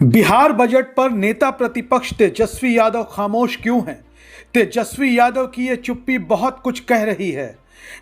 Bihar budget पर नेता प्रतिपक्ष तेजस्वी यादव खामोश क्यों हैं? तेजस्वी यादव की ये चुप्पी बहुत कुछ कह रही है।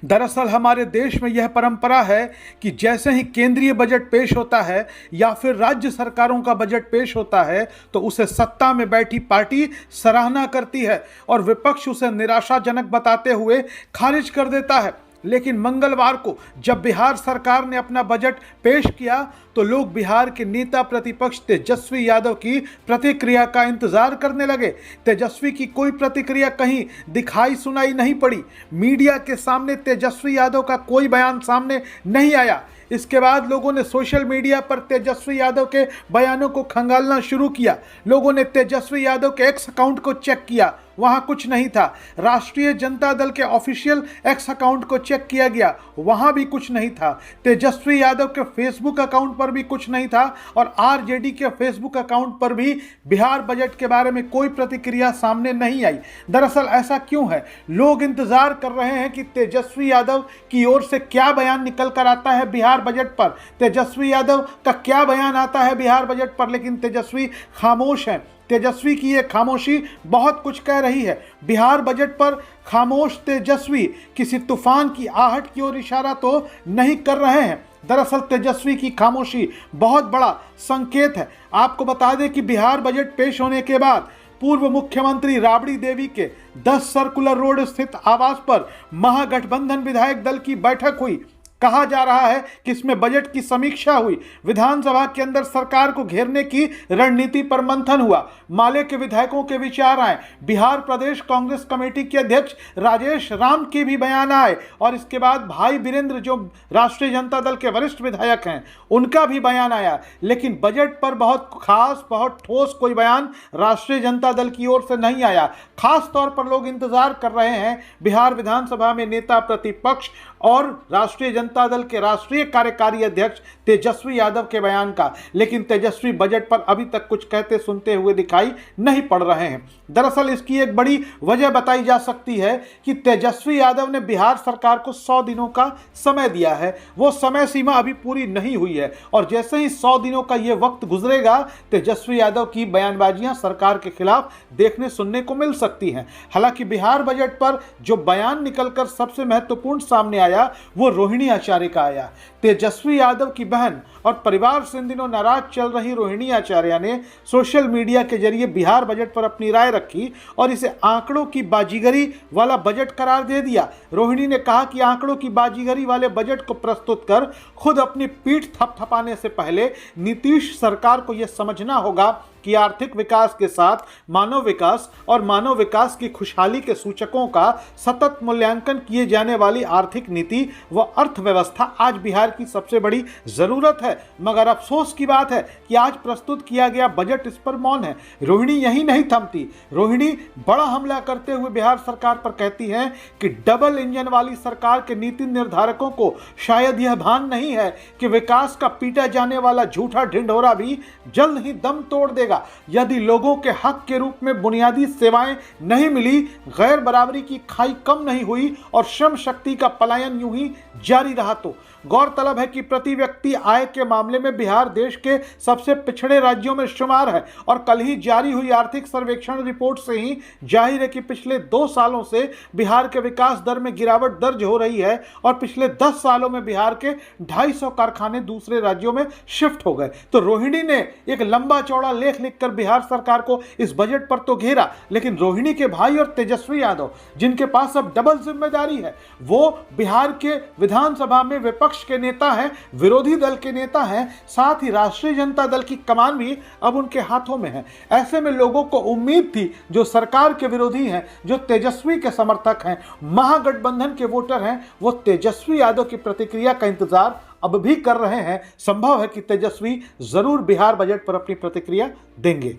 दरअसल हमारे देश में यह परंपरा है कि जैसे ही केंद्रीय बजट पेश होता है या फिर राज्य सरकारों का बजट पेश होता है तो उसे सत्ता में बैठी पार्टी सराहना करती है और विपक्ष उसे निराशाजनक बताते हुए खारिज कर देता है। लेकिन मंगलवार को जब बिहार सरकार ने अपना बजट पेश किया तो लोग बिहार के नेता प्रतिपक्ष तेजस्वी यादव की प्रतिक्रिया का इंतजार करने लगे। तेजस्वी की कोई प्रतिक्रिया कहीं दिखाई सुनाई नहीं पड़ी। मीडिया के सामने तेजस्वी यादव का कोई बयान सामने नहीं आया। इसके बाद लोगों ने सोशल मीडिया पर तेजस्वी यादव के बयानों को खंगालना शुरू किया। लोगों ने तेजस्वी यादव के एक्स अकाउंट को चेक किया, वहां कुछ नहीं था। राष्ट्रीय जनता दल के ऑफिशियल एक्स अकाउंट को चेक किया गया, वहां भी कुछ नहीं था। तेजस्वी यादव के फेसबुक अकाउंट पर भी कुछ नहीं था और आरजेडी के फेसबुक अकाउंट पर भी बिहार बजट के बारे में कोई प्रतिक्रिया सामने नहीं आई। दरअसल ऐसा क्यों है? लोग इंतजार कर रहे हैं कि तेजस्वी यादव की ओर से क्या बयान निकल कर आता है बिहार बजट पर, तेजस्वी यादव का क्या बयान आता है बिहार बजट पर, लेकिन तेजस्वी खामोश हैं। तेजस्वी की यह खामोशी बहुत कुछ कह रही है। बिहार बजट पर खामोश तेजस्वी किसी तूफान की आहट की ओर इशारा तो नहीं कर रहे हैं। दरअसल तेजस्वी की खामोशी बहुत बड़ा संकेत है। आपको बता दें कि बिहार बजट पेश होने के बाद पूर्व मुख्यमंत्री राबड़ी देवी के 10 सर्कुलर रोड स्थित आवास पर महागठबंधन विधायक दल की बैठक हुई। कहा जा रहा है कि इसमें बजट की समीक्षा हुई। विधानसभा के अंदर सरकार को घेरने की रणनीति पर मंथन हुआ। माले के विधायकों के विचार आए। बिहार प्रदेश कांग्रेस कमेटी के अध्यक्ष राजेश राम के भी बयान आए और इसके बाद भाई वीरेंद्र जो राष्ट्रीय जनता दल के वरिष्ठ विधायक हैं उनका भी बयान आया। लेकिन बजट पर बहुत खास, बहुत ठोस कोई बयान राष्ट्रीय जनता दल की ओर से नहीं आया। खास तौर पर लोग इंतजार कर रहे हैं बिहार विधानसभा में नेता प्रतिपक्ष और राष्ट्रीय जनता दल के राष्ट्रीय कार्यकारी अध्यक्ष तेजस्वी यादव के बयान का। लेकिन तेजस्वी बजट पर अभी तक कुछ कहते सुनते हुए दिखाई नहीं पड़ रहे हैं। दरअसल इसकी एक बड़ी वजह बताई जा सकती है कि तेजस्वी यादव ने बिहार सरकार को 100 दिनों का समय दिया है। वो समय सीमा अभी पूरी नहीं हुई है और जैसे ही 100 दिनों का ये वक्त गुजरेगा तेजस्वी यादव की बयानबाजियां सरकार के खिलाफ देखने सुनने को मिल सकती हैं। हालांकि बिहार बजट पर जो बयान निकलकर सबसे महत्वपूर्ण सामने आया वो रोहिणी आचार्य का आया। तेजस्वी यादव की बहन और परिवार से इन दिनों नाराज चल रही रोहिणी आचार्य ने सोशल मीडिया के जरिए बिहार बजट पर अपनी राय रखी और इसे आंकड़ों की बाजीगरी वाला बजट करार दे दिया। रोहिणी ने कहा कि आंकड़ों की बाजीगरी वाले बजट को प्रस्तुत कर खुद अपनी पीठ थपथपाने से पहले नीतीश सरकार को यह समझना होगा कि आर्थिक विकास के साथ मानव विकास और मानव विकास की खुशहाली के सूचकों का सतत मूल्यांकन किए जाने वाली आर्थिक नीति व अर्थव्यवस्था आज बिहार की सबसे बड़ी जरूरत है। मगर अफसोस की बात है कि आज प्रस्तुत किया गया बजट इस पर मौन है। रोहिणी यही नहीं थमती। रोहिणी बड़ा हमला करते हुए बिहार सरकार पर कहती हैं कि डबल इंजन वाली सरकार के नीति निर्धारकों को शायद यह भान नहीं है कि विकास का पीटा जाने वाला झूठा ढिंढोरा भी जल्द ही दम तोड़ देगा। यदि लोगों के हक के रूप में बुनियादी सेवाएं नहीं मिली, गैर बराबरी की खाई कम नहीं हुई और श्रम शक्ति का पलायन यूं ही जारी रहा तो। गौरतलब है कि प्रति व्यक्ति आय के मामले में बिहार देश के सबसे पिछड़े राज्यों में शुमार है और कल ही जारी हुई आर्थिक सर्वेक्षण रिपोर्ट से ही जाहिर है कि पिछले 2 सालों से बिहार के विकास दर में गिरावट दर्ज हो रही है और पिछले 10 सालों में बिहार के 250 कारखाने दूसरे राज्यों में शिफ्ट हो गए। तो रोहिणी ने एक लंबा चौड़ा लेख लिखकर बिहार सरकार को इस बजट पर तो घेरा, लेकिन रोहिणी के भाई और तेजस्वी यादव जिनके पास अब डबल जिम्मेदारी है, वो बिहार के विधानसभा में विपक्ष के नेता हैं, विरोधी दल के नेता हैं, साथ ही राष्ट्रीय जनता दल की कमान भी अब उनके हाथों में है। ऐसे में लोगों को उम्मीद थी, जो सरकार के विरोधी हैं, जो तेजस्वी के समर्थक हैं, महागठबंधन के वोटर हैं, वो तेजस्वी यादव की प्रतिक्रिया का इंतजार अब भी कर रहे हैं। संभव है कि तेजस्वी जरूर बिहार बजट पर अपनी प्रतिक्रिया देंगे।